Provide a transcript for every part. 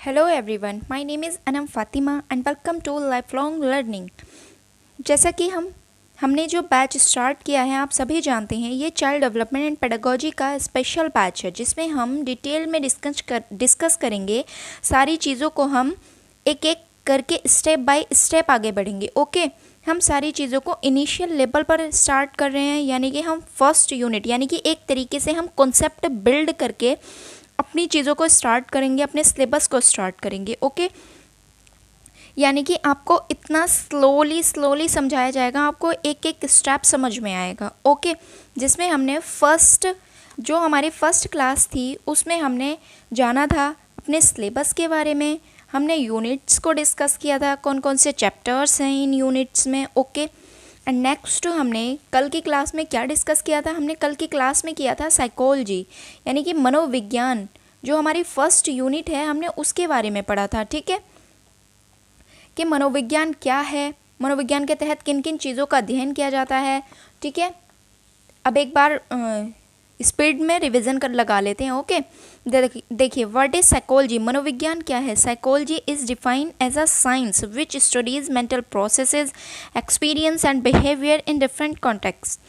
Hello everyone, my name is Anam Fatima and welcome to Lifelong Learning। जैसा कि हमने जो बैच स्टार्ट किया है आप सभी जानते हैं, ये चाइल्ड डेवलपमेंट एंड पेडागोजी का स्पेशल बैच है जिसमें हम डिटेल में डिस्कस करेंगे सारी चीज़ों को। हम एक एक करके स्टेप बाय स्टेप आगे बढ़ेंगे। ओके, हम सारी चीज़ों को इनिशियल लेवल पर स्टार्ट कर रहे हैं, यानी कि हम फर्स्ट यूनिट यानी कि एक तरीके से हम कॉन्सेप्ट बिल्ड करके अपनी चीज़ों को स्टार्ट करेंगे, अपने सिलेबस को स्टार्ट करेंगे। ओके, यानी कि आपको इतना स्लोली समझाया जाएगा, आपको एक एक स्टेप समझ में आएगा। ओके, जिसमें हमने जो हमारी फर्स्ट क्लास थी उसमें हमने जाना था अपने सिलेबस के बारे में, हमने यूनिट्स को डिस्कस किया था, कौन कौन से चैप्टर्स हैं इन यूनिट्स में। ओके, एंड नेक्स्ट हमने कल की क्लास में क्या डिस्कस किया था? हमने कल की क्लास में किया था साइकोलॉजी यानी कि मनोविज्ञान, जो हमारी फर्स्ट यूनिट है हमने उसके बारे में पढ़ा था। ठीक है, कि मनोविज्ञान क्या है, मनोविज्ञान के तहत किन किन चीज़ों का अध्ययन किया जाता है। ठीक है, अब एक बार स्पीड में रिवीजन कर लगा लेते हैं। ओके, देखिए, व्हाट इज साइकोलॉजी? मनोविज्ञान क्या है? Psychology is defined as a science which studies mental processes, experience and behaviour in different context.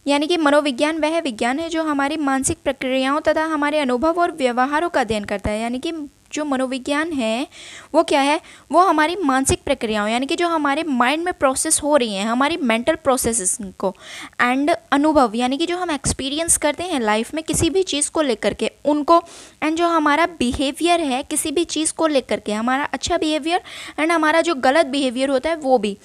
यानी कि मनोविज्ञान वह विज्ञान है जो हमारी मानसिक प्रक्रियाओं तथा हमारे अनुभव और व्यवहारों का अध्ययन करता है। यानी कि जो मनोविज्ञान है वो क्या है? वो हमारी मानसिक प्रक्रियाओं यानी कि जो हमारे माइंड में प्रोसेस हो रही हैं, हमारी मेंटल प्रोसेसेस को, एंड अनुभव यानी कि जो हम एक्सपीरियंस करते हैं लाइफ में किसी भी चीज़ को लेकर के उनको, एंड जो हमारा बिहेवियर है किसी भी चीज़ को लेकर के, हमारा अच्छा बिहेवियर एंड हमारा जो गलत बिहेवियर होता है वो भी।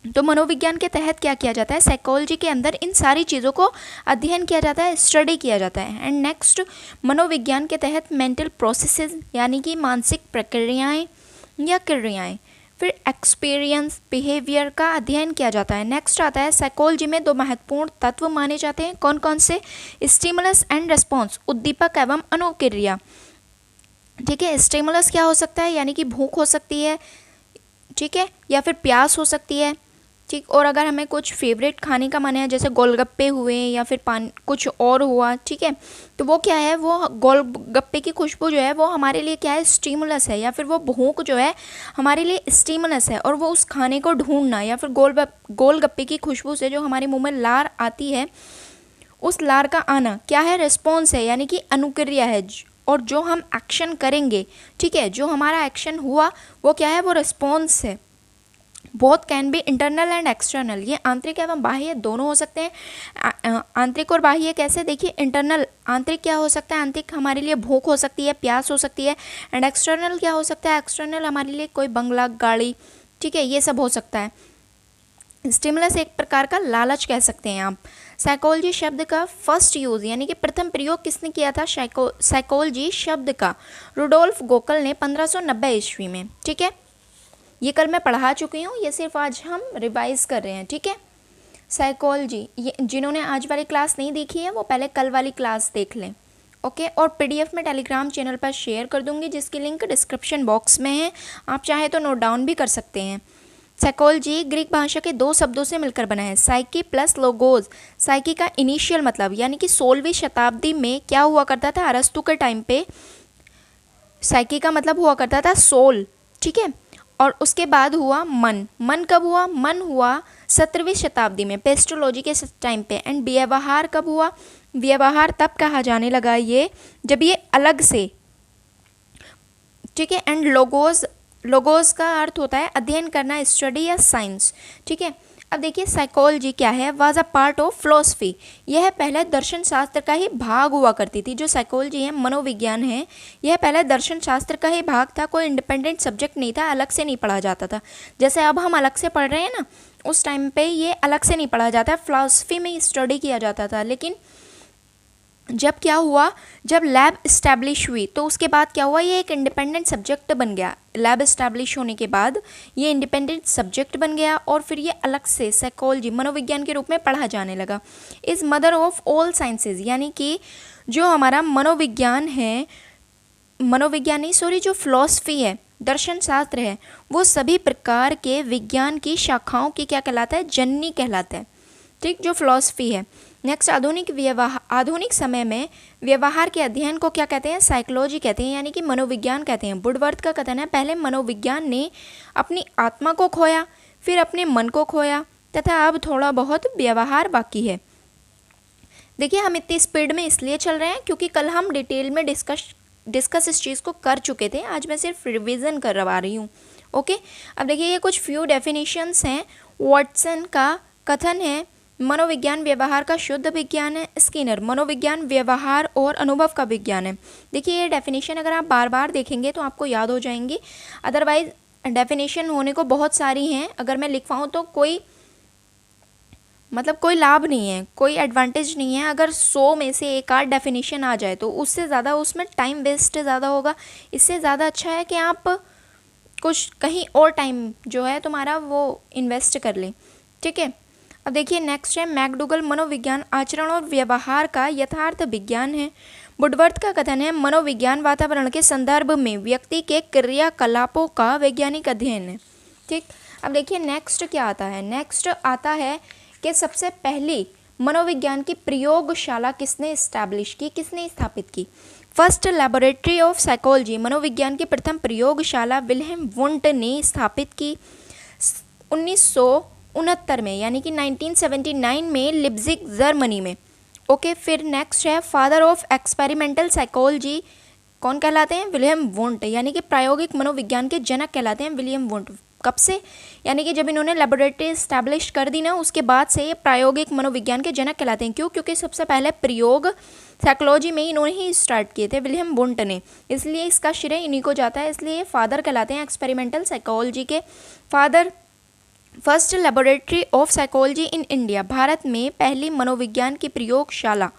तो मनोविज्ञान के तहत क्या किया जाता है? साइकोलॉजी के अंदर इन सारी चीज़ों को अध्ययन किया जाता है, स्टडी किया जाता है। एंड नेक्स्ट, मनोविज्ञान के तहत मेंटल प्रोसेसेस यानी कि मानसिक प्रक्रियाएं या क्रियाएं, फिर एक्सपीरियंस, बिहेवियर का अध्ययन किया जाता है। नेक्स्ट आता है साइकोलॉजी में दो महत्वपूर्ण तत्व माने जाते हैं। कौन कौन से? स्टिमुलस एंड रिस्पॉन्स, उद्दीपक एवं अनुक्रिया। ठीक है, स्टिमुलस क्या हो सकता है? यानी कि भूख हो सकती है, ठीक है, या फिर प्यास हो सकती है। ठीक, और अगर हमें कुछ फेवरेट खाने का मन है जैसे गोलगप्पे हुए या फिर पान कुछ और हुआ, ठीक है, तो वो क्या है? वो गोलगप्पे की खुशबू जो है वो हमारे लिए क्या है? स्टिमुलस है, या फिर वो भूख जो है हमारे लिए स्टिमुलस है। और वो उस खाने को ढूंढना या फिर गोलगप्पे की खुशबू से जो हमारे मुंह में लार आती है, उस लार का आना क्या है? रिस्पॉन्स है, यानी कि अनुक्रिया है। और जो हम एक्शन करेंगे, ठीक है, जो हमारा एक्शन हुआ वो क्या है? वो रिस्पॉन्स है। Both can be internal and external, ये आंतरिक एवं बाह्य दोनों हो सकते हैं। आंतरिक और बाह्य कैसे? देखिए, इंटरनल आंतरिक क्या हो सकता है? आंतरिक हमारे लिए भूख हो सकती है, प्यास हो सकती है। एंड एक्सटर्नल क्या हो सकता है? एक्सटर्नल हमारे लिए कोई बंगला, गाड़ी, ठीक है, ये सब हो सकता है। स्टिमुलस एक प्रकार का लालच कह सकते हैं आप। साइकोलॉजी शब्द का फर्स्ट यूज़ यानी कि प्रथम प्रयोग किसने किया था? साइकोलॉजी शब्द का रुडोल्फ गोकल ने 1590 ईस्वी में। ठीक है, ये कल मैं पढ़ा चुकी हूँ, ये सिर्फ आज हम रिवाइज कर रहे हैं। ठीक है, साइकोलॉजी, ये जिन्होंने आज वाली क्लास नहीं देखी है वो पहले कल वाली क्लास देख लें। ओके, और पीडीएफ में टेलीग्राम चैनल पर शेयर कर दूंगी जिसकी लिंक डिस्क्रिप्शन बॉक्स में है, आप चाहे तो नोट डाउन भी कर सकते हैं। साइकोलॉजी ग्रीक भाषा के दो शब्दों से मिलकर बना है, साइकी प्लस लोगोस। साइकी का इनिशियल मतलब यानी कि 16वीं शताब्दी में क्या हुआ करता था? अरस्तु के टाइम पे साइकी का मतलब हुआ करता था सोल, ठीक है, और उसके बाद हुआ मन। मन कब हुआ? मन हुआ 17वीं शताब्दी में पेस्ट्रोलॉजी के टाइम पे। एंड व्यवहार कब हुआ? व्यवहार तब कहा जाने लगा ये जब ये अलग से, ठीक है। एंड लोगोस का अर्थ होता है अध्ययन करना, स्टडी या साइंस, ठीक है। अब देखिए, साइकोलॉजी क्या है? Was a part of philosophy, यह पहले दर्शन शास्त्र का ही भाग हुआ करती थी। जो साइकोलॉजी है, मनोविज्ञान है, यह पहले दर्शन शास्त्र का ही भाग था, कोई इंडिपेंडेंट सब्जेक्ट नहीं था, अलग से नहीं पढ़ा जाता था। जैसे अब हम अलग से पढ़ रहे हैं ना, उस टाइम पे ये अलग से नहीं पढ़ा जाता, फिलोसफी में स्टडी किया जाता था। लेकिन जब क्या हुआ, जब लैब इस्टेब्लिश हुई तो उसके बाद क्या हुआ? ये एक इंडिपेंडेंट सब्जेक्ट बन गया। लैब इस्टेब्लिश होने के बाद ये इंडिपेंडेंट सब्जेक्ट बन गया और फिर ये अलग से साइकोलॉजी मनोविज्ञान के रूप में पढ़ा जाने लगा। Is mother of all sciences, यानी कि जो हमारा मनोविज्ञान है, जो फिलॉसफी है, दर्शन शास्त्र है, वो सभी प्रकार के विज्ञान की शाखाओं की क्या कहलाता है? जननी कहलाता है। ठीक, जो फिलॉसफी है नेक्स्ट, आधुनिक समय में व्यवहार के अध्ययन को क्या कहते हैं? साइकोलॉजी कहते हैं, यानी कि मनोविज्ञान कहते हैं। वुडवर्थ का कथन है, पहले मनोविज्ञान ने अपनी आत्मा को खोया, फिर अपने मन को खोया, तथा अब थोड़ा बहुत व्यवहार बाकी है। देखिए, हम इतनी स्पीड में इसलिए चल रहे हैं क्योंकि कल हम डिटेल में डिस्कस इस चीज़ को कर चुके थे। आज मैं सिर्फ रिवीजन करवा रही हूँ। ओके, अब देखिए, ये कुछ फ्यू डेफिनेशंस हैं। वॉटसन का कथन है, मनोविज्ञान व्यवहार का शुद्ध विज्ञान है। स्किनर, मनोविज्ञान व्यवहार और अनुभव का विज्ञान है। देखिए, ये डेफिनेशन अगर आप बार बार देखेंगे तो आपको याद हो जाएंगी, अदरवाइज डेफिनेशन होने को बहुत सारी हैं। अगर मैं लिखवाऊँ तो कोई लाभ नहीं है, कोई एडवांटेज नहीं है। अगर 100 में से एक आध डेफिनेशन आ जाए तो उससे ज़्यादा उसमें टाइम वेस्ट ज़्यादा होगा। इससे ज़्यादा अच्छा है कि आप कुछ कहीं और टाइम जो है तुम्हारा वो इन्वेस्ट कर लें। ठीक है, अब देखिए नेक्स्ट है मैकडूगल, मनोविज्ञान आचरण और व्यवहार का यथार्थ विज्ञान है। वुडवर्थ का कथन है, मनोविज्ञान वातावरण के संदर्भ में व्यक्ति के क्रियाकलापों का वैज्ञानिक अध्ययन है। ठीक, अब देखिए नेक्स्ट क्या आता है? नेक्स्ट आता है कि सबसे पहली मनोविज्ञान की प्रयोगशाला किसने इस्टेब्लिश की, किसने स्थापित की? फर्स्ट लैबोरेटरी ऑफ साइकोलॉजी, मनोविज्ञान की प्रथम प्रयोगशाला विल्हेम वुंट ने स्थापित की 1969 में, यानी कि 1979 में लिप्जिग, जर्मनी में। ओके, फिर नेक्स्ट है फादर ऑफ एक्सपेरिमेंटल साइकोलॉजी, कौन कहलाते हैं? विलियम वुंट, यानी कि प्रायोगिक मनोविज्ञान के जनक कहलाते हैं विलियम वुंट। कब से? यानी कि जब इन्होंने लेबोरेटरी इस्टेब्लिश कर दी ना, उसके बाद से ये प्रायोगिक मनोविज्ञान के जनक कहलाते हैं। क्यों? क्योंकि सबसे पहले प्रयोग साइकोलॉजी में इन्होंने ही स्टार्ट किए थे, विलियम वुंट ने, इसलिए इसका श्रेय इन्हीं को जाता है। इसलिए ये फादर कहलाते हैं एक्सपेरिमेंटल साइकोलॉजी के father. First laboratory of psychology in India, Bharat में पहली मनोविज्ञान की प्रयोगशाला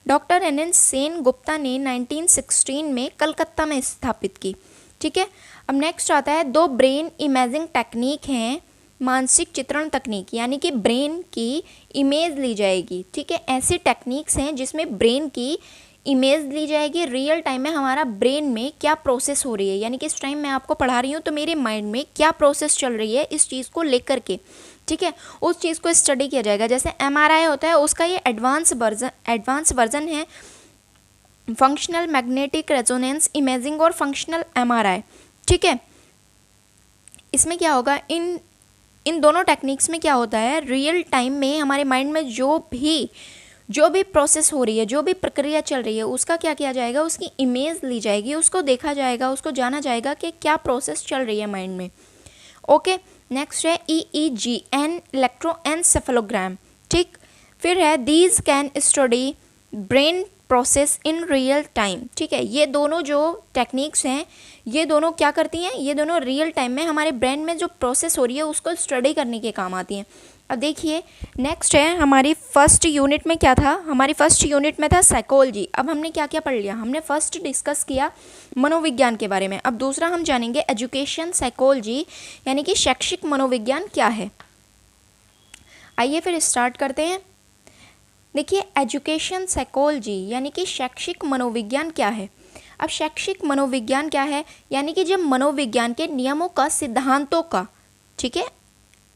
डॉक्टर NN सेन गुप्ता ने 1916 में कलकत्ता में स्थापित की। ठीक है, अब नेक्स्ट आता है, दो ब्रेन इमेजिंग टेक्निक हैं, मानसिक चित्रण तकनीक, यानी कि ब्रेन की इमेज ली जाएगी। ठीक है, ऐसी टेक्निक्स हैं जिसमें ब्रेन की इमेज ली जाएगी, रियल टाइम में हमारा ब्रेन में क्या प्रोसेस हो रही है, यानी कि इस टाइम मैं आपको पढ़ा रही हूँ तो मेरे माइंड में क्या प्रोसेस चल रही है इस चीज़ को लेकर के। ठीक है, उस चीज़ को स्टडी किया जाएगा। जैसे MRI होता है, उसका ये एडवांस वर्जन है फंक्शनल मैग्नेटिक रेजोनेंस इमेजिंग और फंक्शनल MRI। ठीक है, इसमें क्या होगा, इन दोनों टेक्निक्स में क्या होता है, रियल टाइम में हमारे माइंड में जो भी प्रोसेस हो रही है, जो भी प्रक्रिया चल रही है, उसका क्या किया जाएगा, उसकी इमेज ली जाएगी, उसको देखा जाएगा, उसको जाना जाएगा कि क्या प्रोसेस चल रही है माइंड में। ओके, नेक्स्ट है EEG, इलेक्ट्रोएन्सेफेलोग्राम। ठीक, फिर है these can study brain process in real time. ठीक है, ये दोनों जो टेक्निक्स हैं, ये दोनों क्या करती हैं, ये दोनों रियल टाइम में हमारे ब्रेन में जो प्रोसेस हो रही है उसको स्टडी करने के काम आती हैं। अब देखिए नेक्स्ट है, हमारी फर्स्ट यूनिट में क्या था, हमारी फर्स्ट यूनिट में था साइकोलॉजी। अब हमने क्या क्या पढ़ लिया, हमने फर्स्ट डिस्कस किया मनोविज्ञान के बारे में। अब दूसरा हम जानेंगे एजुकेशन साइकोलॉजी, यानी कि शैक्षिक मनोविज्ञान क्या है। आइए फिर स्टार्ट करते हैं। देखिए, एजुकेशन साइकोलॉजी यानी कि शैक्षिक मनोविज्ञान क्या है। अब शैक्षिक मनोविज्ञान क्या है, यानी कि जब मनोविज्ञान के नियमों का, सिद्धांतों का, ठीक है,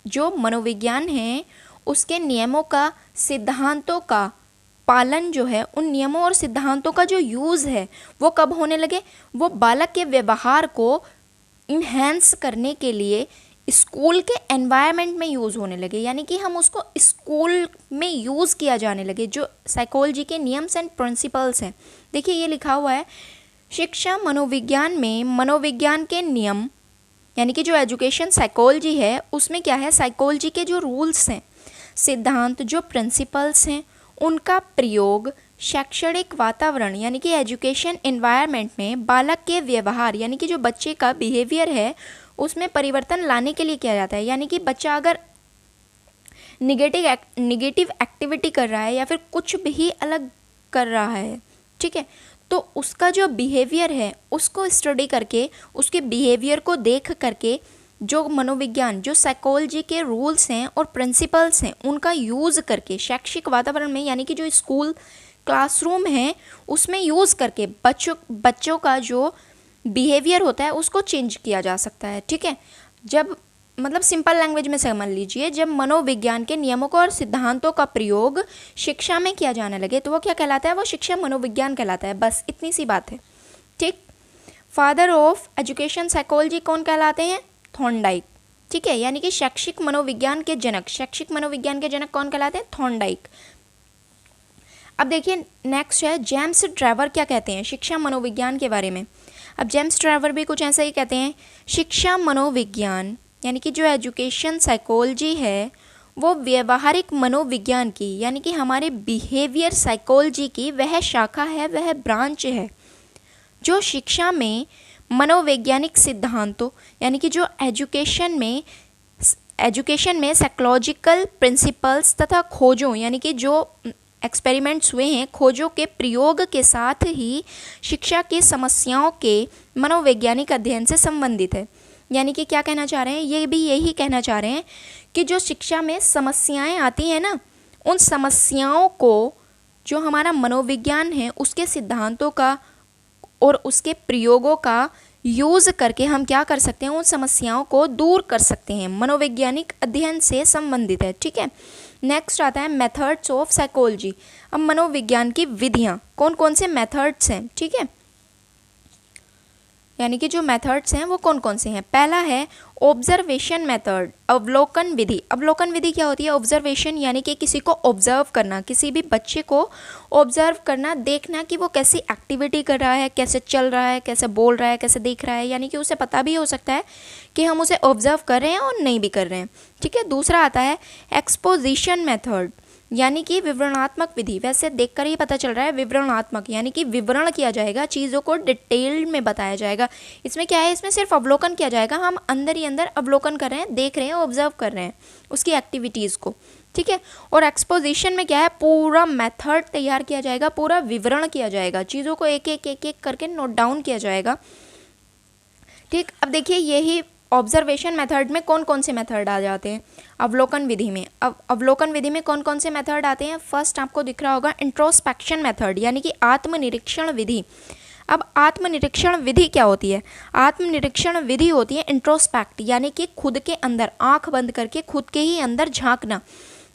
जो मनोविज्ञान है उसके नियमों का, सिद्धांतों का पालन जो है, उन नियमों और सिद्धांतों का जो यूज़ है वो कब होने लगे, वो बालक के व्यवहार को इन्हेंस करने के लिए स्कूल के एनवायरनमेंट में यूज़ होने लगे, यानी कि हम उसको स्कूल में यूज़ किया जाने लगे, जो साइकोलॉजी के नियम्स एंड प्रिंसिपल्स हैं। देखिए ये लिखा हुआ है, शिक्षा मनोविज्ञान में मनोविज्ञान के नियम, यानी कि जो एजुकेशन साइकोलॉजी है उसमें क्या है, साइकोलॉजी के जो रूल्स हैं, सिद्धांत, जो प्रिंसिपल्स हैं, उनका प्रयोग शैक्षणिक वातावरण यानी कि एजुकेशन एनवायरनमेंट में बालक के व्यवहार यानी कि जो बच्चे का बिहेवियर है उसमें परिवर्तन लाने के लिए किया जाता है। यानी कि बच्चा अगर निगेटिव एक्टिविटी कर रहा है या फिर कुछ भी अलग कर रहा है, ठीक है, तो उसका जो बिहेवियर है उसको स्टडी करके, उसके बिहेवियर को देख करके जो मनोविज्ञान, जो साइकोलॉजी के रूल्स हैं और प्रिंसिपल्स हैं उनका यूज़ करके शैक्षिक वातावरण में यानी कि जो स्कूल क्लासरूम है उसमें यूज़ करके बच्चों का जो बिहेवियर होता है उसको चेंज किया जा सकता है। ठीक है, जब मतलब सिंपल लैंग्वेज में समझ लीजिए, जब मनोविज्ञान के नियमों को और सिद्धांतों का प्रयोग शिक्षा में किया जाने लगे तो वो क्या कहलाता है, वो शिक्षा मनोविज्ञान कहलाता है। बस इतनी सी बात है, ठीक। फादर ऑफ एजुकेशन साइकोलॉजी कौन कहलाते हैं, थॉर्नडाइक, ठीक है, यानी कि शैक्षिक मनोविज्ञान के जनक, शैक्षिक मनोविज्ञान के जनक कौन कहलाते हैं, थॉर्नडाइक। अब देखिए नेक्स्ट है जेम्स ट्रेवर क्या कहते हैं शिक्षा मनोविज्ञान के बारे में। अब जेम्स ट्रेवर भी कुछ ऐसा ही कहते हैं, शिक्षा मनोविज्ञान यानी कि जो एजुकेशन साइकोलॉजी है वो व्यवहारिक मनोविज्ञान की यानी कि हमारे बिहेवियर साइकोलॉजी की वह शाखा है, वह ब्रांच है जो शिक्षा में मनोवैज्ञानिक सिद्धांतों यानी कि जो एजुकेशन में साइकोलॉजिकल प्रिंसिपल्स तथा खोजों यानी कि जो एक्सपेरिमेंट्स हुए हैं, खोजों के प्रयोग के साथ ही शिक्षा की समस्याओं के मनोवैज्ञानिक अध्ययन से संबंधित है। यानी कि क्या कहना चाह रहे हैं, ये भी यही कहना चाह रहे हैं कि जो शिक्षा में समस्याएं आती हैं ना, उन समस्याओं को जो हमारा मनोविज्ञान है उसके सिद्धांतों का और उसके प्रयोगों का यूज़ करके हम क्या कर सकते हैं, उन समस्याओं को दूर कर सकते हैं, मनोवैज्ञानिक अध्ययन से संबंधित है, ठीक है। नेक्स्ट आता है मेथड्स ऑफ साइकोलॉजी। अब मनोविज्ञान की विधियाँ कौन कौन से मेथड्स हैं, ठीक है, यानी कि जो मेथड्स हैं वो कौन कौन से हैं। पहला है ऑब्जर्वेशन मेथड, अवलोकन विधि। अवलोकन विधि क्या होती है, ऑब्जर्वेशन यानी कि किसी को ऑब्जर्व करना, किसी भी बच्चे को ऑब्जर्व करना, देखना कि वो कैसी एक्टिविटी कर रहा है, कैसे चल रहा है, कैसे बोल रहा है, कैसे देख रहा है, यानी कि उसे पता भी हो सकता है कि हम उसे ऑब्जर्व कर रहे हैं और नहीं भी कर रहे हैं, ठीक है। दूसरा आता है एक्सपोजिशन मेथड यानी कि विवरणात्मक विधि। वैसे देखकर ही पता चल रहा है विवरणात्मक यानी कि विवरण किया जाएगा, चीज़ों को डिटेल में बताया जाएगा। इसमें क्या है, इसमें सिर्फ अवलोकन किया जाएगा, हम अंदर ही अंदर अवलोकन कर रहे हैं, देख रहे हैं, ऑब्जर्व कर रहे हैं उसकी एक्टिविटीज़ को, ठीक है। और एक्सपोजिशन में क्या है, पूरा मेथड तैयार किया जाएगा, पूरा विवरण किया जाएगा, चीज़ों को एक एक करके नोट डाउन किया जाएगा, ठीक। अब देखिए यही ऑब्जर्वेशन मेथड में कौन कौन से मेथड आ जाते हैं अवलोकन विधि में। अब अवलोकन विधि में कौन कौन से मेथड आते हैं, फर्स्ट आपको दिख रहा होगा इंट्रोस्पेक्शन मेथड यानी कि आत्मनिरीक्षण विधि। अब आत्मनिरीक्षण विधि क्या होती है, आत्मनिरीक्षण विधि होती है इंट्रोस्पेक्ट यानी कि खुद के अंदर आंख बंद करके खुद के ही अंदर झांकना,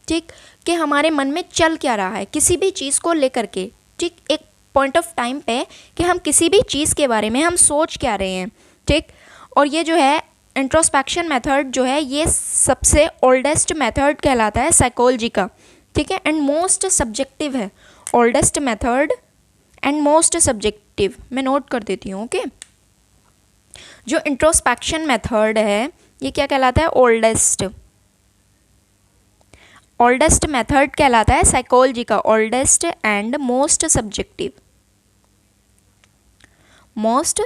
ठीक, कि हमारे मन में चल क्या रहा है किसी भी चीज़ को लेकर के, ठीक, एक पॉइंट ऑफ टाइम पे कि हम किसी भी चीज़ के बारे में हम सोच क्या रहे हैं, ठीक। और ये जो है इंट्रोस्पेक्शन मेथड जो है ये सबसे ओल्डेस्ट मेथड कहलाता है साइकोलॉजी का, ठीक है, एंड मोस्ट सब्जेक्टिव है, oldest method and most subjective. मैं नोट कर देती हूँ, ओके। जो इंट्रोस्पेक्शन मेथड है ये क्या कहलाता है, ओल्डेस्ट मेथड कहलाता है साइकोलॉजी का, oldest and most subjective, most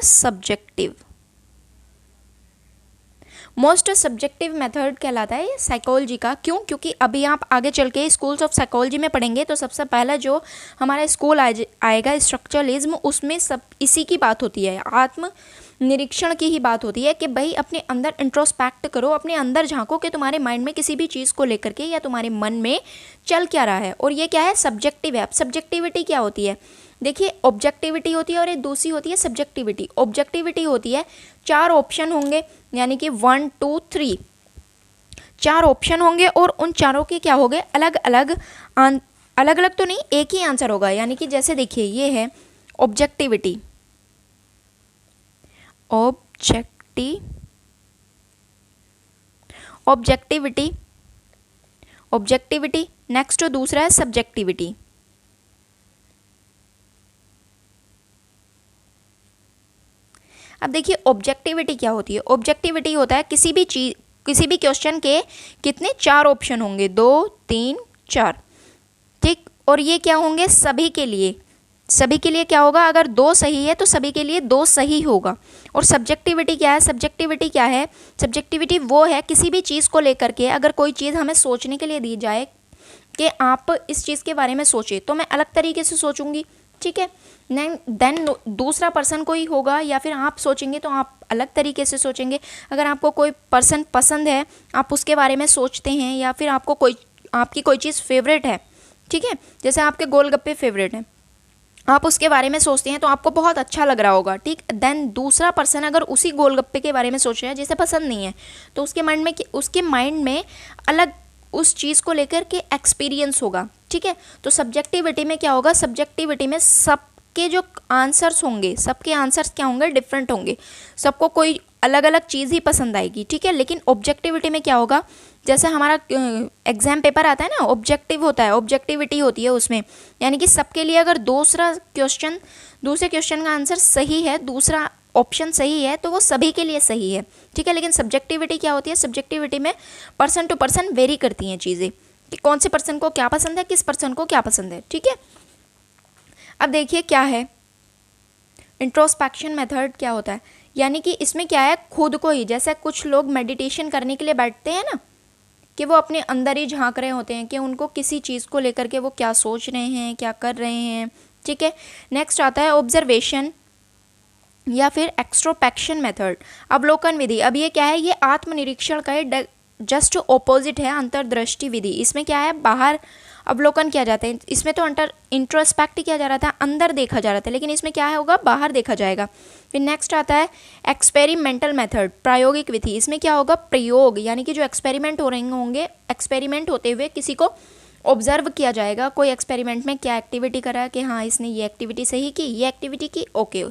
subjective method कहलाता है साइकोलॉजी का। क्यों, क्योंकि अभी आप आगे चल के स्कूल्स ऑफ साइकोलॉजी में पढ़ेंगे तो सबसे पहला जो हमारा स्कूल आएगा स्ट्रक्चरलिज्म, उसमें सब इसी की बात होती है, आत्म निरीक्षण की ही बात होती है कि भाई अपने अंदर इंट्रोस्पेक्ट करो, अपने अंदर झांको कि तुम्हारे माइंड में किसी भी चीज़ को लेकर के या तुम्हारे मन में चल क्या रहा है। और ये क्या है, सब्जेक्टिव है। अब सब्जेक्टिविटी क्या होती है, देखिए ऑब्जेक्टिविटी होती है और एक दूसरी होती है सब्जेक्टिविटी। ऑब्जेक्टिविटी होती है 4 ऑप्शन होंगे यानी कि 1 2 3 4 ऑप्शन होंगे और उन चारों के क्या होंगे, अलग अलग तो नहीं, एक ही आंसर होगा। यानी कि जैसे देखिए ये है ऑब्जेक्टिविटी, ऑब्जेक्टिविटी नेक्स्ट दूसरा है सब्जेक्टिविटी। अब देखिए ऑब्जेक्टिविटी क्या होती है, ऑब्जेक्टिविटी होता है किसी भी क्वेश्चन के कितने 4 ऑप्शन होंगे, 2 3 4, ठीक। और ये क्या होंगे, सभी के लिए क्या होगा, अगर 2 सही है तो सभी के लिए 2 सही होगा। और सब्जेक्टिविटी क्या है, सब्जेक्टिविटी वो है किसी भी चीज़ को लेकर के अगर कोई चीज़ हमें सोचने के लिए दी जाए कि आप इस चीज़ के बारे में सोचें तो मैं अलग तरीके से सोचूंगी, ठीक है। देन दूसरा पर्सन कोई होगा या फिर आप सोचेंगे तो आप अलग तरीके से सोचेंगे। अगर आपको कोई पर्सन पसंद है आप उसके बारे में सोचते हैं, या फिर आपकी कोई चीज़ फेवरेट है, ठीक है, जैसे आपके गोलगप्पे फेवरेट हैं, आप उसके बारे में सोचते हैं तो आपको बहुत अच्छा लग रहा होगा, ठीक। देन दूसरा पर्सन अगर उसी गोलगप्पे के बारे में सोच रहा है जिसे पसंद नहीं है, तो उसके माइंड में अलग उस चीज़ को लेकर के एक्सपीरियंस होगा, ठीक है। तो सब्जेक्टिविटी में क्या होगा, सब्जेक्टिविटी में सबके जो आंसर्स होंगे, सबके आंसर्स क्या होंगे, डिफरेंट होंगे, सबको कोई अलग अलग चीज़ ही पसंद आएगी, ठीक है। लेकिन ऑब्जेक्टिविटी में क्या होगा, जैसे हमारा एग्जाम पेपर आता है ना, ऑब्जेक्टिव होता है, ऑब्जेक्टिविटी होती है उसमें, यानी कि सबके लिए अगर दूसरे क्वेश्चन का आंसर सही है, दूसरा ऑप्शन सही है, तो वो सभी के लिए सही है, ठीक है। लेकिन सब्जेक्टिविटी क्या होती है, सब्जेक्टिविटी में पर्सन टू पर्सन वेरी करती हैं चीज़ें, कि कौन से पर्सन को क्या पसंद है, किस पर्सन को क्या पसंद है, ठीक है। अब देखिए क्या है इंट्रोस्पेक्शन मेथड, क्या होता है, यानी कि इसमें क्या है, खुद को ही, जैसे कुछ लोग मेडिटेशन करने के लिए बैठते हैं ना, कि वो अपने अंदर ही झांक रहे होते हैं कि उनको किसी चीज़ को लेकर के वो क्या सोच रहे हैं, क्या कर रहे हैं, ठीक है। नेक्स्ट आता है ऑब्जर्वेशन या फिर एक्सट्रोपेक्शन मेथड, अवलोकन विधि। अब ये क्या है, ये आत्मनिरीक्षण का जस्ट ऑपोजिट है अंतर्दृष्टि विधि। इसमें क्या है, बाहर अवलोकन किया जाता है, इसमें तो इंट्रोस्पेक्ट किया जा रहा था, अंदर देखा जा रहा था, लेकिन इसमें क्या है होगा, बाहर देखा जाएगा। फिर नेक्स्ट आता है एक्सपेरिमेंटल मेथड, प्रायोगिक विधि। इसमें क्या होगा, प्रयोग, यानी कि जो एक्सपेरिमेंट हो रहे होंगे, एक्सपेरिमेंट होते हुए किसी को ऑब्जर्व किया जाएगा, कोई एक्सपेरिमेंट में क्या एक्टिविटी करा, कि हाँ इसने ये एक्टिविटी सही की, ये एक्टिविटी की, ओके,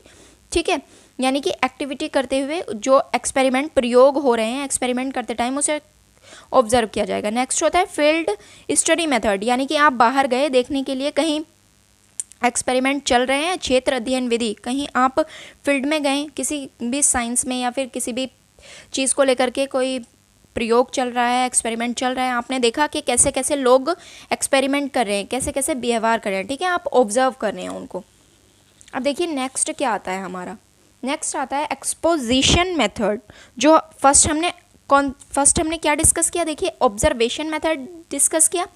ठीक है। यानी कि एक्टिविटी करते हुए जो एक्सपेरिमेंट, प्रयोग हो रहे हैं एक्सपेरिमेंट करते टाइम, उसे ऑब्जर्व किया जाएगा। नेक्स्ट होता है फील्ड स्टडी मेथड, यानी कि आप बाहर गए देखने के लिए, कहीं एक्सपेरिमेंट चल रहे हैं, क्षेत्र अध्ययन विधि, कहीं आप फील्ड में गए किसी भी साइंस में या फिर किसी भी चीज़ को लेकर के कोई प्रयोग चल रहा है, एक्सपेरिमेंट चल रहा है, आपने देखा कि कैसे कैसे लोग एक्सपेरिमेंट कर रहे हैं, कैसे कैसे व्यवहार कर रहे हैं, ठीक है, आप ऑब्जर्व कर रहे हैं उनको। अब देखिए नेक्स्ट क्या आता है हमारा, नेक्स्ट आता है एक्सपोजिशन मेथड, जो फर्स्ट हमने क्या डिस्कस किया, देखिए ऑब्जर्वेशन मेथड डिस्कस किया।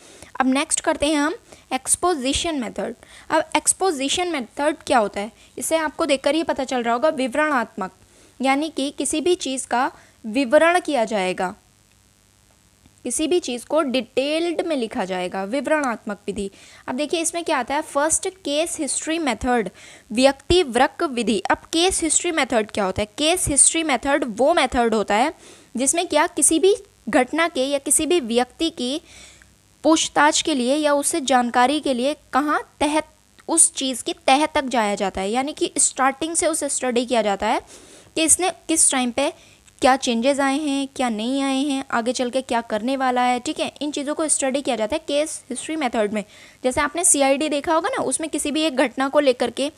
अब नेक्स्ट करते हैं हम एक्सपोजिशन मेथड। अब एक्सपोजिशन मेथड क्या होता है, इसे आपको देखकर ही पता चल रहा होगा, विवरणात्मक, यानी कि किसी भी चीज़ का विवरण किया जाएगा, किसी भी चीज़ को डिटेल्ड में लिखा जाएगा, विवरणात्मक विधि। अब देखिए इसमें क्या आता है, फर्स्ट केस हिस्ट्री मेथड, व्यक्ति वृक्क विधि। अब केस हिस्ट्री मेथड क्या होता है, केस हिस्ट्री मेथड वो मेथड होता है जिसमें क्या किसी भी घटना के या किसी भी व्यक्ति की पूछताछ के लिए या उससे जानकारी के लिए कहाँ तहत उस चीज़ की तह तक जाया जाता है, यानी कि स्टार्टिंग से उसे स्टडी किया जाता है कि इसने किस टाइम पे क्या चेंजेस आए हैं, क्या नहीं आए हैं, आगे चल के क्या करने वाला है, ठीक है। इन चीज़ों को स्टडी किया जाता है केस हिस्ट्री मेथड में। जैसे आपने CID देखा होगा ना, उसमें किसी भी एक घटना को लेकर के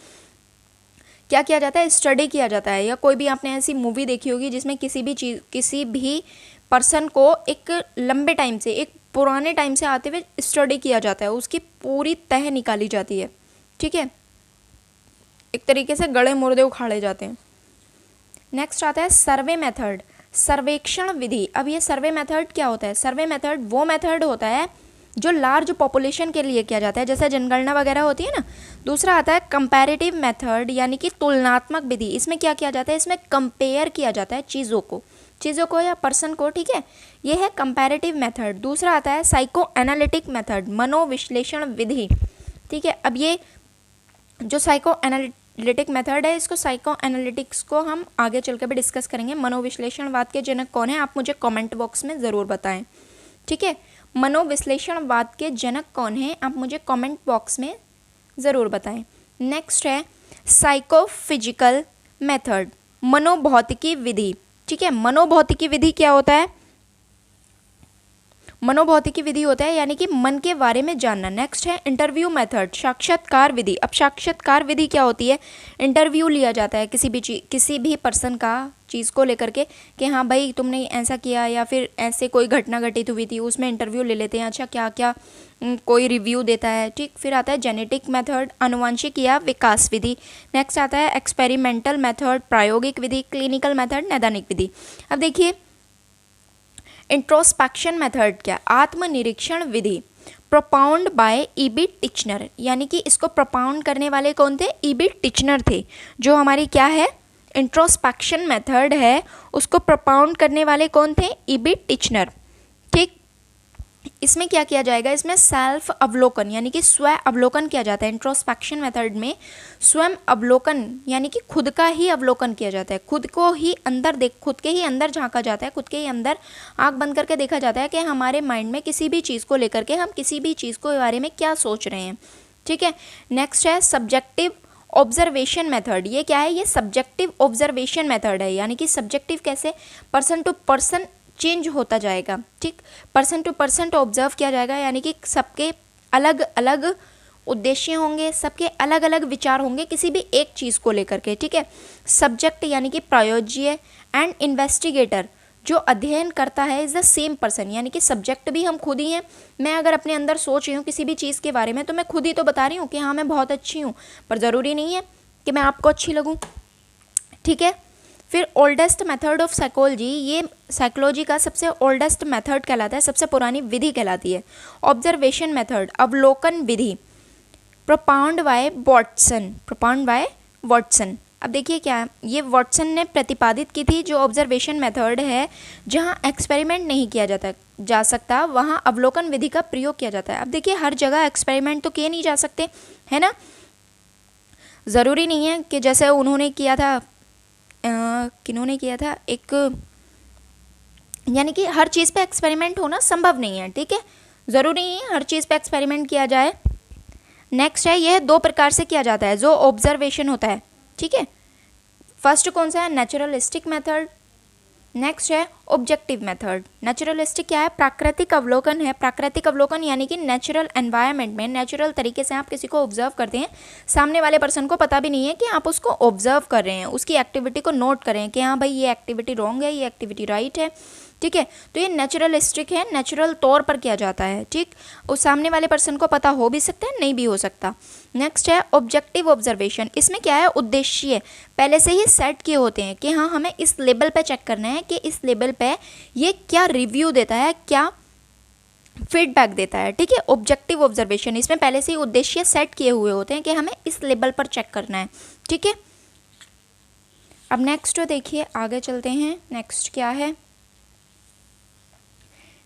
क्या किया जाता है, स्टडी किया जाता है। या कोई भी आपने ऐसी मूवी देखी होगी जिसमें किसी भी पर्सन को एक लंबे टाइम से, एक पुराने टाइम से आते हुए स्टडी किया जाता है, उसकी पूरी तह निकाली जाती है, ठीक है, एक तरीके से गड़े मुर्दे उखाड़े जाते हैं। नेक्स्ट आता है सर्वे मेथड, सर्वेक्षण विधि। अब ये सर्वे मेथड क्या होता है, सर्वे मेथड वो मेथड होता है जो लार्ज पॉपुलेशन के लिए किया जाता है, जैसे जनगणना वगैरह होती है ना। दूसरा आता है कंपैरेटिव मेथड, यानी कि तुलनात्मक विधि। इसमें क्या किया जाता है, इसमें कंपेयर किया जाता है चीज़ों को या पर्सन को, ठीक है, ये है कंपैरेटिव मेथड। दूसरा आता है साइको एनालिटिक मेथड, मनोविश्लेषण विधि, ठीक है। अब ये जो साइको एनालिटिक मेथड है, इसको साइको एनालिटिक्स को हम आगे चल कर भी डिस्कस करेंगे। मनोविश्लेषणवाद के जनक कौन है, आप मुझे कमेंट बॉक्स में ज़रूर बताएं, ठीक है। मनोविश्लेषणवाद के जनक कौन हैं, आप मुझे कमेंट बॉक्स में ज़रूर बताएं। नेक्स्ट है साइकोफिजिकल मेथड, मनोभौतिकी विधि, ठीक है। मनोभौतिकी विधि क्या होता है, मनोभौतिकी विधि होता है यानी कि मन के बारे में जानना। नेक्स्ट है इंटरव्यू मेथड, साक्षात्कार विधि। अब साक्षात्कार विधि क्या होती है, इंटरव्यू लिया जाता है किसी भी पर्सन का चीज़ को लेकर के कि हाँ भाई तुमने ऐसा किया या फिर ऐसे कोई घटना घटित हुई थी, उसमें इंटरव्यू ले लेते हैं, अच्छा क्या क्या कोई रिव्यू देता है, ठीक। फिर आता है जेनेटिक मेथड, आनुवंशिक या विकास विधि। नेक्स्ट आता है एक्सपेरिमेंटल मेथड, प्रायोगिक विधि, क्लिनिकल मेथड, नैदानिक विधि। अब देखिए इंट्रोस्पेक्शन मेथड क्या, आत्मनिरीक्षण विधि, प्रोपाउंड बाय E.B. टिचनर, यानी कि इसको प्रोपाउंड करने वाले कौन थे, E.B. टिचनर थे। जो हमारी क्या है इंट्रोस्पेक्शन मेथड है, उसको प्रोपाउंड करने वाले कौन थे, E.B. टिचनर, ठीक। इसमें क्या किया जाएगा, इसमें सेल्फ अवलोकन यानी कि स्व अवलोकन किया जाता है। इंट्रोस्पेक्शन मेथड में स्वयं अवलोकन यानी कि खुद का ही अवलोकन किया जाता है, खुद को ही अंदर खुद के ही अंदर झांका जाता है, खुद के ही अंदर आंख बंद करके देखा जाता है कि हमारे माइंड में किसी भी चीज़ को लेकर के हम किसी भी चीज़ को बारे में क्या सोच रहे हैं। ठीक है, नेक्स्ट है सब्जेक्टिव ऑब्जर्वेशन मेथड। ये क्या है, ये सब्जेक्टिव ऑब्जर्वेशन मेथड है, यानी कि सब्जेक्टिव कैसे, पर्सन टू पर्सन चेंज होता जाएगा। ठीक, पर्सन टू पर्सन ऑब्जर्व किया जाएगा, यानी कि सबके अलग अलग उद्देश्य होंगे, सबके अलग अलग विचार होंगे किसी भी एक चीज़ को लेकर के। ठीक है, सब्जेक्ट यानी कि प्रायोज्य एंड इन्वेस्टिगेटर जो अध्ययन करता है इज़ द सेम पर्सन, यानी कि सब्जेक्ट भी हम खुद ही हैं। मैं अगर अपने अंदर सोच रही हूँ किसी भी चीज़ के बारे में तो मैं खुद ही तो बता रही हूँ कि हाँ मैं बहुत अच्छी हूँ, पर ज़रूरी नहीं है कि मैं आपको अच्छी लगूँ। ठीक है, फिर ओल्डेस्ट मेथड ऑफ साइकोलॉजी, ये साइकोलॉजी का सबसे ओल्डेस्ट मेथड कहलाता है, सबसे पुरानी विधि कहलाती है। ऑब्जर्वेशन मेथड, अवलोकन विधि, प्रोपाउंड बाय वॉटसन। अब देखिए क्या ये वॉटसन ने प्रतिपादित की थी, जो ऑब्जर्वेशन मेथड है जहाँ एक्सपेरिमेंट नहीं किया जा सकता वहाँ अवलोकन विधि का प्रयोग किया जाता है। अब देखिए हर जगह एक्सपेरिमेंट तो किए नहीं जा सकते, है ना, ज़रूरी नहीं है कि जैसे उन्होंने किया था, किन्होंने किया था एक, यानी कि हर चीज़ पे एक्सपेरिमेंट होना संभव नहीं है। ठीक है, ज़रूरी नहीं है हर चीज़ पे एक्सपेरिमेंट किया जाए। नेक्स्ट है, यह दो प्रकार से किया जाता है जो ऑब्जर्वेशन होता है। ठीक है, फर्स्ट कौन सा है, नेचुरलिस्टिक मेथड। नेक्स्ट है ऑब्जेक्टिव मेथड। नेचुरलिस्टिक क्या है, प्राकृतिक अवलोकन है। प्राकृतिक अवलोकन यानी कि नेचुरल एनवायरनमेंट में नेचुरल तरीके से आप किसी को ऑब्जर्व करते हैं, सामने वाले पर्सन को पता भी नहीं है कि आप उसको ऑब्जर्व कर रहे हैं, उसकी एक्टिविटी को नोट करें कि हाँ भाई ये एक्टिविटी रॉन्ग है, ये एक्टिविटी राइट है। ठीक है, तो ये नेचुरलिस्टिक है, नेचुरल तौर पर किया जाता है। ठीक, उस सामने वाले पर्सन को पता हो भी सकता है, नहीं भी हो सकता। नेक्स्ट है ऑब्जेक्टिव ऑब्जर्वेशन। इसमें क्या है, उद्देश्य पहले से ही सेट किए होते हैं कि हाँ हमें इस लेवल पे चेक करना है कि इस लेवल पे ये क्या रिव्यू देता है, क्या फीडबैक देता है। ठीक है, ऑब्जेक्टिव ऑब्जर्वेशन, इसमें पहले से ही उद्देश्य सेट किए हुए होते हैं कि हमें इस लेवल पर चेक करना है। ठीक है, अब नेक्स्ट देखिए आगे चलते हैं। नेक्स्ट क्या है,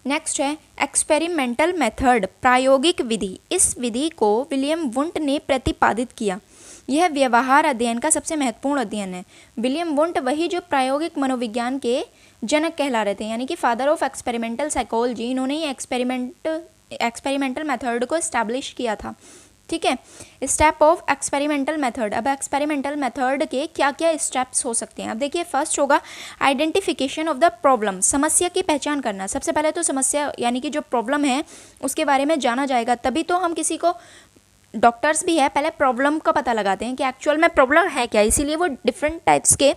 नेक्स्ट है एक्सपेरिमेंटल मेथड, प्रायोगिक विधि। इस विधि को विलियम वुंट ने प्रतिपादित किया। यह व्यवहार अध्ययन का सबसे महत्वपूर्ण अध्ययन है। विलियम वुंट वही जो प्रायोगिक मनोविज्ञान के जनक कहला रहे थे, यानी कि फादर ऑफ एक्सपेरिमेंटल साइकोलॉजी। इन्होंने ही एक्सपेरिमेंटल मेथड को इस्टेब्लिश किया था। ठीक है, स्टेप ऑफ एक्सपेरिमेंटल मेथड। अब एक्सपेरिमेंटल मेथड के क्या क्या स्टेप्स हो सकते हैं। अब देखिए फर्स्ट होगा आइडेंटिफिकेशन ऑफ द प्रॉब्लम, समस्या की पहचान करना। सबसे पहले तो समस्या यानी कि जो प्रॉब्लम है उसके बारे में जाना जाएगा, तभी तो हम किसी को, डॉक्टर्स भी है पहले प्रॉब्लम का पता लगाते हैं कि एक्चुअल में प्रॉब्लम है क्या, इसीलिए वो डिफरेंट टाइप्स के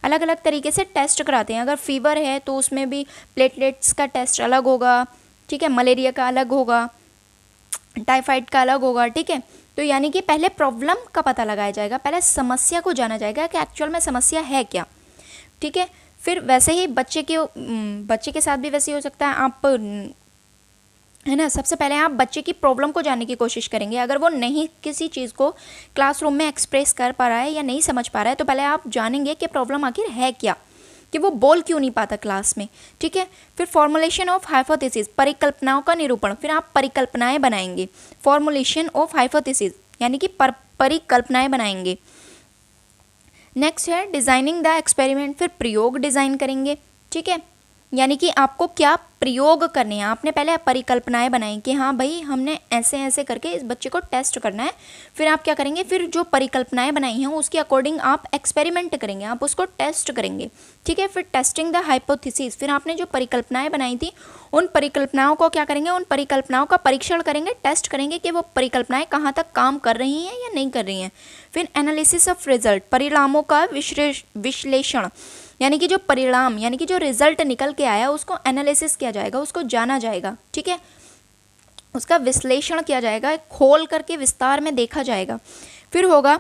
अलग अलग तरीके से टेस्ट कराते हैं। अगर फीवर है तो उसमें भी प्लेटलेट्स का टेस्ट अलग होगा। ठीक है, मलेरिया का अलग होगा, टाइफाइड का अलग होगा। ठीक है, तो यानी कि पहले प्रॉब्लम का पता लगाया जाएगा, पहले समस्या को जाना जाएगा कि एक्चुअल में समस्या है क्या। ठीक है, फिर वैसे ही बच्चे के साथ भी वैसे ही हो सकता है। आप है ना, सबसे पहले आप बच्चे की प्रॉब्लम को जानने की कोशिश करेंगे। अगर वो नहीं किसी चीज़ को क्लासरूम में एक्सप्रेस कर पा रहा है या नहीं समझ पा रहा है तो पहले आप जानेंगे कि प्रॉब्लम आखिर है क्या, कि वो बोल क्यों नहीं पाता क्लास में। ठीक है, फिर फॉर्मुलेशन ऑफ हाइपोथेसिस, परिकल्पनाओं का निरूपण। फिर आप परिकल्पनाएं बनाएंगे, फॉर्मुलेशन ऑफ हाइपोथेसिस यानी कि परिकल्पनाएं बनाएंगे। नेक्स्ट है डिज़ाइनिंग द एक्सपेरिमेंट, फिर प्रयोग डिज़ाइन करेंगे। ठीक है, यानी कि आपको क्या प्रयोग करने हैं, आपने पहले परिकल्पनाएं बनाई कि हाँ भाई हमने ऐसे ऐसे करके इस बच्चे को टेस्ट करना है। फिर आप क्या करेंगे, फिर जो परिकल्पनाएं बनाई हैं उसके अकॉर्डिंग आप एक्सपेरिमेंट करेंगे, आप उसको टेस्ट करेंगे। ठीक है, फिर टेस्टिंग द हाइपोथेसिस, फिर आपने जो परिकल्पनाएं बनाई थी उन परिकल्पनाओं को क्या करेंगे, उन परिकल्पनाओं का परीक्षण करेंगे, टेस्ट करेंगे कि वो परिकल्पनाएं कहाँ तक काम कर रही हैं या नहीं कर रही हैं। फिर एनालिसिस ऑफ रिजल्ट, परिणामों का विश्लेषण, यानी कि जो परिणाम यानी कि जो रिजल्ट निकल के आया उसको एनालिसिस किया जाएगा, उसको जाना जाएगा। ठीक है, उसका विश्लेषण किया जाएगा, खोल करके विस्तार में देखा जाएगा। फिर होगा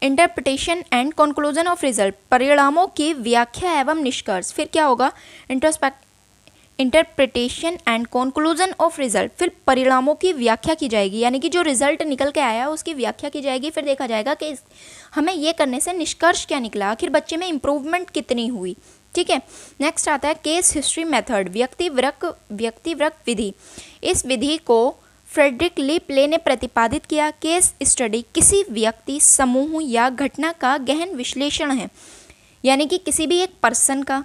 interpretation and conclusion of result, परिणामों की व्याख्या एवं निष्कर्ष। फिर क्या होगा, interpretation and conclusion of result, फिर परिणामों की व्याख्या की जाएगी, यानी कि जो रिजल्ट निकल के आया उसकी व्याख्या की जाएगी। फिर देखा जाएगा कि हमें ये करने से निष्कर्ष क्या निकला, आखिर बच्चे में इम्प्रूवमेंट कितनी हुई। ठीक है। नेक्स्ट आता है केस हिस्ट्री मेथड, व्यक्तिवृत्त विधि। इस विधि को फ्रेडरिक लीपले ने प्रतिपादित किया। केस स्टडी किसी व्यक्ति, समूह या घटना का गहन विश्लेषण है, यानी कि किसी भी एक पर्सन का,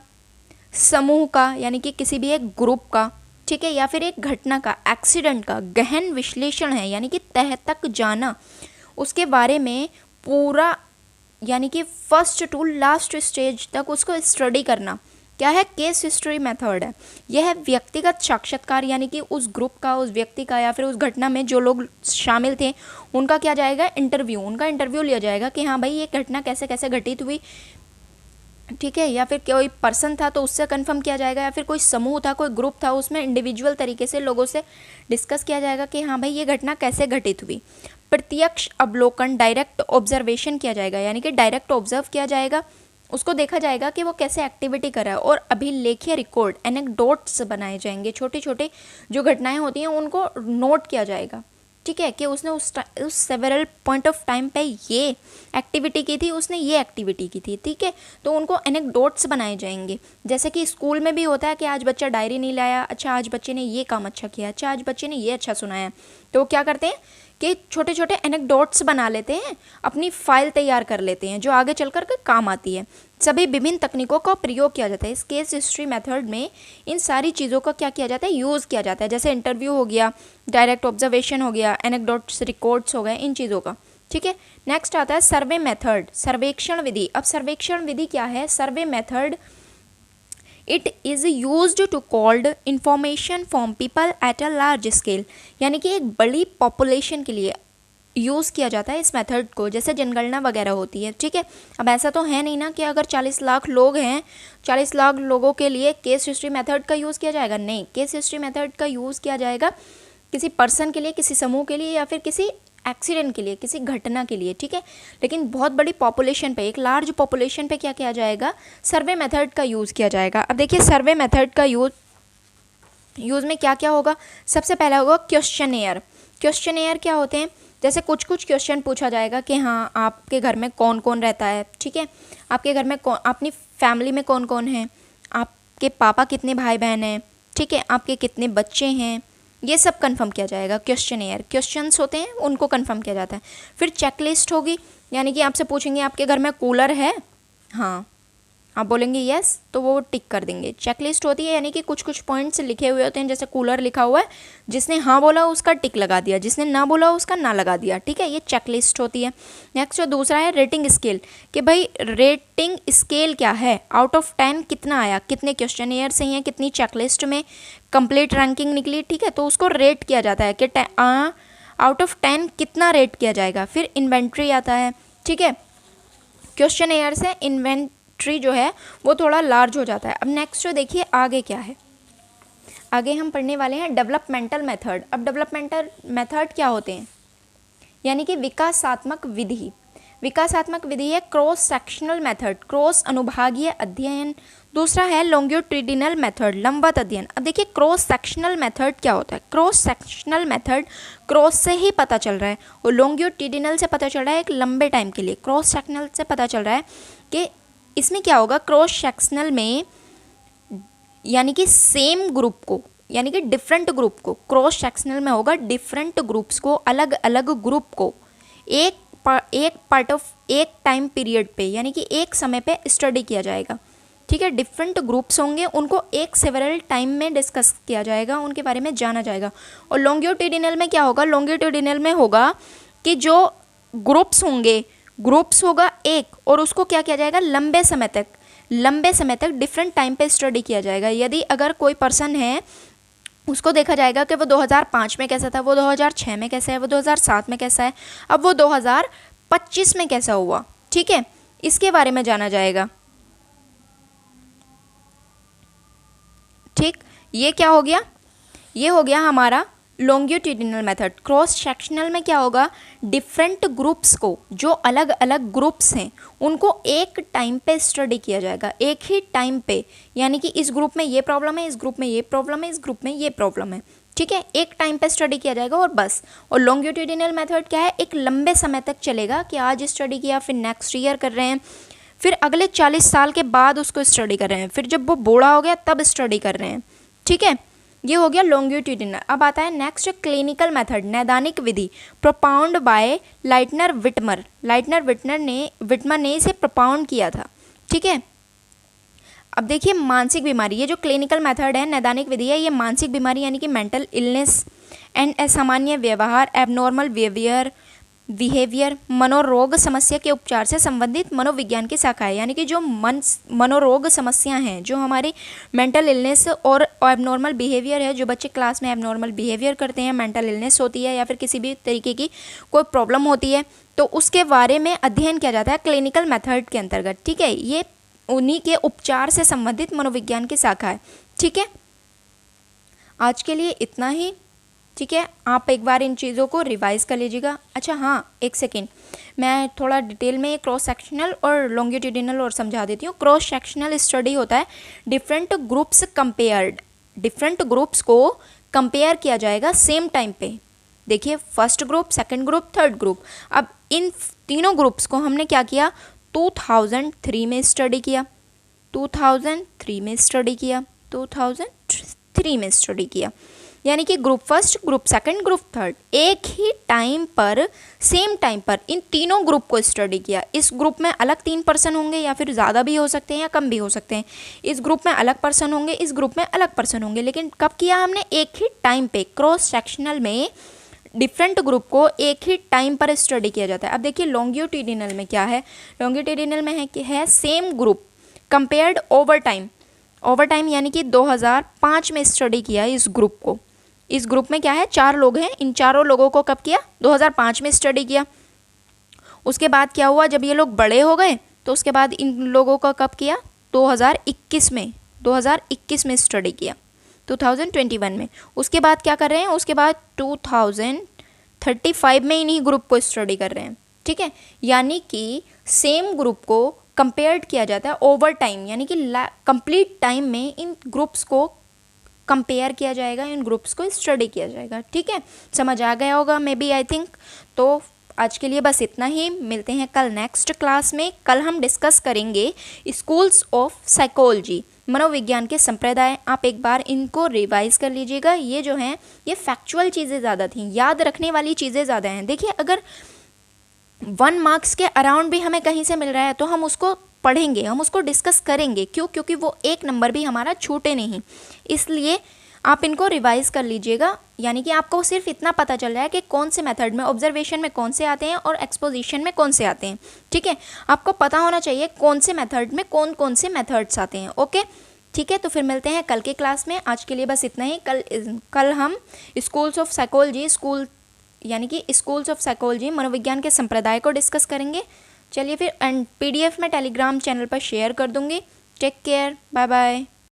समूह का, यानी कि किसी भी एक ग्रुप का, ठीक है, या फिर एक घटना का, एक्सीडेंट का गहन विश्लेषण है, यानी कि तह तक जाना, उसके बारे में पूरा, यानी कि फर्स्ट टू लास्ट स्टेज तक उसको स्टडी करना, क्या है, केस हिस्ट्री मेथड है। यह है व्यक्तिगत साक्षात्कार, यानी कि उस ग्रुप का, उस व्यक्ति का या फिर उस घटना में जो लोग शामिल थे उनका क्या जाएगा, इंटरव्यू, उनका इंटरव्यू लिया जाएगा कि हाँ भाई ये घटना कैसे कैसे घटित हुई, ठीक है, या फिर कोई पर्सन था तो उससे कंफर्म किया जाएगा, या फिर कोई समूह था, कोई ग्रुप था, उसमें इंडिविजुअल तरीके से लोगों से डिस्कस किया जाएगा कि हाँ भाई ये घटना कैसे घटित हुई। प्रत्यक्ष अवलोकन, डायरेक्ट ऑब्जर्वेशन किया जाएगा, यानी कि डायरेक्ट ऑब्जर्व किया जाएगा, उसको देखा जाएगा कि वो कैसे एक्टिविटी कर रहा है। और अभिलेखीय रिकॉर्ड, एनेक्डोट्स बनाए जाएंगे, छोटे छोटे जो घटनाएं होती हैं उनको नोट किया जाएगा, ठीक है, कि उसने उस सेवरल पॉइंट ऑफ टाइम पे ये एक्टिविटी की थी, उसने ये एक्टिविटी की थी, ठीक है, तो उनको एनेक्डोट्स बनाए जाएंगे। जैसे कि स्कूल में भी होता है कि आज बच्चा डायरी नहीं लाया, अच्छा आज बच्चे ने ये काम अच्छा किया, अच्छा आज बच्चे ने ये अच्छा सुनाया, तो क्या करते हैं कि छोटे छोटे एनेक्डोट्स बना लेते हैं, अपनी फाइल तैयार कर लेते हैं जो आगे चलकर के काम आती है। सभी विभिन्न तकनीकों का प्रयोग किया जाता है इस केस हिस्ट्री मेथड में। इन सारी चीज़ों का क्या किया जाता है, यूज़ किया जाता है, जैसे इंटरव्यू हो गया, डायरेक्ट ऑब्जर्वेशन हो गया, एनेक्डोट्स, रिकॉर्ड्स हो गए, इन चीज़ों का, ठीक है। नेक्स्ट आता है सर्वे मेथड, सर्वेक्षण विधि। अब सर्वेक्षण विधि क्या है, survey method, it is used to collect information from people at a large scale, यानी कि एक बड़ी पॉपुलेशन के लिए यूज़ किया जाता है इस मेथड को, जैसे जनगणना वगैरह होती है, ठीक है। अब ऐसा तो है नहीं ना कि अगर 40 लाख लोग हैं, 40 लाख लोगों के लिए केस हिस्ट्री मेथड का यूज़ किया जाएगा, नहीं, केस हिस्ट्री मेथड का यूज़ किया जाएगा किसी पर्सन के लिए, किसी समूह के लिए, या फिर किसी एक्सीडेंट के लिए, किसी घटना के लिए, ठीक है। लेकिन बहुत बड़ी पॉपुलेशन पे, एक लार्ज पॉपुलेशन पे क्या किया जाएगा, सर्वे मेथड का यूज़ किया जाएगा। अब देखिए सर्वे मेथड का यूज़ में क्या क्या होगा। सबसे पहला होगा क्वेश्चनेयर। क्वेश्चनेयर क्या होते हैं, जैसे कुछ कुछ क्वेश्चन पूछा जाएगा कि हाँ आपके घर में कौन कौन रहता है, ठीक है, आपके घर में कौन, अपनी फैमिली में कौन कौन है, आपके पापा कितने भाई बहन हैं, ठीक है, आपके कितने बच्चे हैं, ये सब कंफर्म किया जाएगा। क्वेश्चनेयर, क्वेश्चंस होते हैं उनको कंफर्म किया जाता है। फिर चेकलिस्ट होगी, यानी कि आपसे पूछेंगे आपके घर में कूलर है, हाँ आप बोलेंगे यस, तो वो टिक कर देंगे। चेकलिस्ट होती है, यानी कि कुछ कुछ पॉइंट्स लिखे हुए होते हैं, जैसे कूलर लिखा हुआ है, जिसने हाँ बोला उसका टिक लगा दिया, जिसने ना बोला उसका ना लगा दिया, ठीक है, ये चेकलिस्ट होती है। नेक्स्ट जो दूसरा है रेटिंग स्केल, कि भाई रेटिंग स्केल क्या है, आउट ऑफ 10 कितना आया, कितने क्वेश्चनेयर सही हैं, कितनी चेकलिस्ट में कंप्लीट रैंकिंग निकली, ठीक है, तो उसको रेट किया जाता है कि आउट ऑफ 10 कितना रेट किया जाएगा। फिर इन्वेंट्री आता है, ठीक है, क्वेश्चनेयर से इन्वेंट्री जो है वो थोड़ा लार्ज हो जाता है। अब नेक्स्ट जो देखिए आगे क्या है, आगे हम पढ़ने वाले हैं डेवलपमेंटल मेथड। अब डेवलपमेंटल मेथड क्या होते हैं, यानी कि विकासात्मक विधि। विकासात्मक विधि है क्रॉस सेक्शनल मेथड, क्रॉस अनुभागीय अध्ययन। दूसरा है लॉन्गिट्यूडिनल मेथड, लंबवत अध्ययन। अब देखिए क्रॉस सेक्शनल मेथड क्या होता है, क्रॉस सेक्शनल मेथड क्रॉस से ही पता चल रहा है, और लॉन्गिट्यूडिनल से पता चल रहा है एक लंबे टाइम के लिए। क्रॉस सेक्शनल से पता चल रहा है कि इसमें क्या होगा, क्रॉस सेक्शनल में यानी कि सेम ग्रुप को, यानी कि डिफरेंट ग्रुप को, क्रॉस सेक्शनल में होगा डिफरेंट ग्रुप्स को, अलग अलग ग्रुप को एक पार्ट ऑफ एक टाइम पीरियड पे, यानी कि एक समय पे स्टडी किया जाएगा, ठीक है। डिफरेंट ग्रुप्स होंगे, उनको एक सेवरल टाइम में डिस्कस किया जाएगा, उनके बारे में जाना जाएगा। और लॉन्गिट्यूडिनल में क्या होगा, लॉन्गिट्यूडिनल में होगा कि जो ग्रुप्स होंगे, ग्रुप्स होगा एक, और उसको क्या किया जाएगा, लंबे समय तक डिफरेंट टाइम पे स्टडी किया जाएगा। यदि अगर कोई पर्सन है, उसको देखा जाएगा कि वो 2005 में कैसा था, वो 2006 में कैसा है, वो 2007 में कैसा है, अब वो 2025 में कैसा हुआ, ठीक है, इसके बारे में जाना जाएगा, ठीक। ये क्या हो गया, ये हो गया हमारा लॉन्गिट्यूडिनल मेथड। क्रॉस सेक्शनल में क्या होगा, डिफरेंट ग्रुप्स को, जो अलग अलग ग्रुप्स हैं उनको एक टाइम पे स्टडी किया जाएगा, एक ही टाइम पे, यानी कि इस ग्रुप में ये प्रॉब्लम है, इस ग्रुप में ये प्रॉब्लम है, इस ग्रुप में ये प्रॉब्लम है, ठीक है, एक टाइम पे स्टडी किया जाएगा और बस। और लॉन्गिट्यूडिनल मेथड क्या है, एक लंबे समय तक चलेगा कि आज स्टडी किया, फिर नेक्स्ट ईयर कर रहे हैं, फिर अगले 40 साल के बाद उसको स्टडी कर रहे हैं, फिर जब वो बूढ़ा हो गया तब स्टडी कर रहे हैं। ठीक है, ये हो गया लॉन्गिट्यूडिनल। अब आता है नेक्स्ट क्लिनिकल मेथड, नैदानिक विधि, propound by Lightner Witmer. Witmer ने इसे प्रोपाउंड किया था। ठीक है, अब देखिए मानसिक बीमारी, ये जो क्लिनिकल मेथड है, नैदानिक विधि है, ये मानसिक बीमारी यानी कि मेंटल इलनेस एंड असामान्य व्यवहार, एबनॉर्मल बिहेवियर, मनोरोग समस्या के उपचार से संबंधित मनोविज्ञान की शाखा है। यानी कि जो मनोरोग समस्या हैं, जो हमारी मेंटल इलनेस और एबनॉर्मल बिहेवियर है, जो बच्चे क्लास में एबनॉर्मल बिहेवियर करते हैं, मेंटल इलनेस होती है या फिर किसी भी तरीके की कोई प्रॉब्लम होती है, तो उसके बारे में अध्ययन किया जाता है क्लिनिकल मेथड के अंतर्गत। ठीक है, ये उन्हीं के उपचार से संबंधित मनोविज्ञान की शाखा है। ठीक है, आज के लिए इतना ही। ठीक है, आप एक बार इन चीज़ों को रिवाइज कर लीजिएगा। अच्छा हाँ, एक सेकेंड, मैं थोड़ा डिटेल में क्रॉस सेक्शनल और लॉन्गिट्यूडिनल और समझा देती हूँ। क्रॉस सेक्शनल स्टडी होता है different groups compared, different groups को कंपेयर किया जाएगा सेम टाइम पे। देखिए first group, second group, third group. अब इन तीनों ग्रुप्स को हमने क्या किया, 2003 में स्टडी किया, 2003 में स्टडी किया, 2003 में स्टडी किया। यानी कि group first, group second, group third एक ही टाइम पर, सेम टाइम पर इन तीनों ग्रुप को स्टडी किया। इस ग्रुप में अलग 3 पर्सन होंगे या फिर ज़्यादा भी हो सकते हैं या कम भी हो सकते हैं। इस ग्रुप में अलग पर्सन होंगे, इस ग्रुप में अलग पर्सन होंगे, लेकिन कब किया हमने, एक ही टाइम पे। क्रॉस सेक्शनल में डिफरेंट ग्रुप को एक ही टाइम पर स्टडी किया जाता है। अब देखिए लॉन्गिट्यूडिनल में क्या है, लॉन्गिट्यूडिनल में है कि है same group compared over time. Over time यानी कि 2005 में स्टडी किया इस ग्रुप को। इस ग्रुप में क्या है, 4 लोग हैं, इन चारों लोगों को कब किया, 2005 में स्टडी किया। उसके बाद क्या हुआ, जब ये लोग बड़े हो गए तो उसके बाद इन लोगों का कब किया, 2021 में स्टडी किया, 2021 में। उसके बाद क्या कर रहे हैं, उसके बाद 2035 में इन्हीं ग्रुप को स्टडी कर रहे हैं। ठीक है, यानी कि सेम ग्रुप को कंपेयर्ड किया जाता है ओवर टाइम, यानी कि कंप्लीट टाइम में इन ग्रुप्स को कंपेयर किया जाएगा, इन ग्रुप्स को स्टडी किया जाएगा। ठीक है, समझ आ गया होगा मे बी, आई थिंक। तो आज के लिए बस इतना ही, मिलते हैं कल नेक्स्ट क्लास में। कल हम डिस्कस करेंगे स्कूल्स ऑफ साइकोलॉजी, मनोविज्ञान के संप्रदाय। आप एक बार इनको रिवाइज कर लीजिएगा। ये जो हैं ये फैक्चुअल चीज़ें ज़्यादा थी, याद रखने वाली चीज़ें ज़्यादा हैं। देखिए अगर 1 मार्क्स के अराउंड भी हमें कहीं से मिल रहा है तो हम उसको पढ़ेंगे, हम उसको डिस्कस करेंगे। क्यों, क्योंकि वो 1 नंबर भी हमारा छूटे नहीं। इसलिए आप इनको रिवाइज कर लीजिएगा। यानी कि आपको सिर्फ इतना पता चल रहा है कि कौन से मेथड में, ऑब्जर्वेशन में कौन से आते हैं और एक्सपोजिशन में कौन से आते हैं। ठीक है, आपको पता होना चाहिए कौन से मेथड में कौन कौन से मेथड्स आते हैं। ओके, ठीक है, तो फिर मिलते हैं कल के क्लास में। आज के लिए बस इतना ही। कल हम schools of psychology, schools of psychology मनोविज्ञान के संप्रदाय को डिस्कस करेंगे। चलिए फिर, एंड PDF में टेलीग्राम चैनल पर शेयर कर दूंगी। Take care, bye bye.